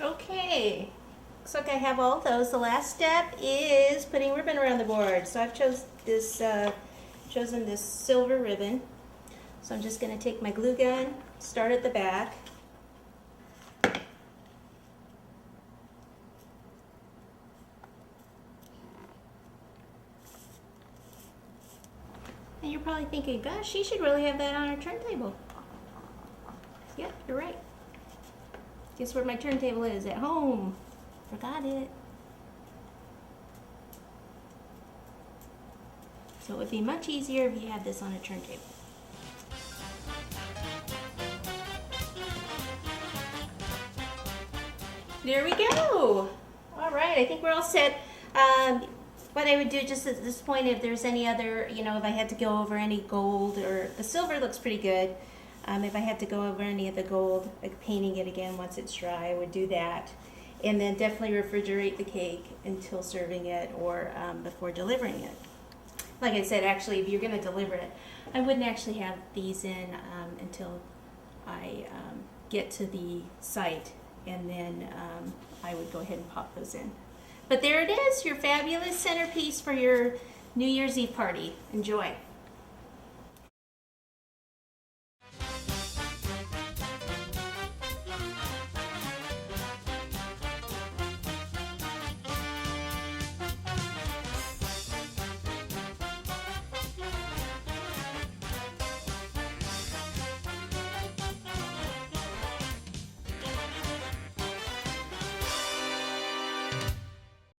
Okay, looks like I have all those. The last step is putting ribbon around the board. So I've chosen this silver ribbon. So I'm just going to take my glue gun, start at the back. And you're probably thinking, gosh, she should really have that on her turntable. Yep, you're right. Guess where my turntable is? At home. Forgot it. So it would be much easier if you had this on a turntable. There we go. All right, I think we're all set. What I would do just at this point, if there's any other, if I had to go over any gold, or the silver looks pretty good. If I had to go over any of the gold, like painting it again once it's dry, I would do that. And then definitely refrigerate the cake until serving it or before delivering it. Like I said, actually, if you're going to deliver it, I wouldn't actually have these in until I get to the site, and then I would go ahead and pop those in. But there it is, your fabulous centerpiece for your New Year's Eve party. Enjoy.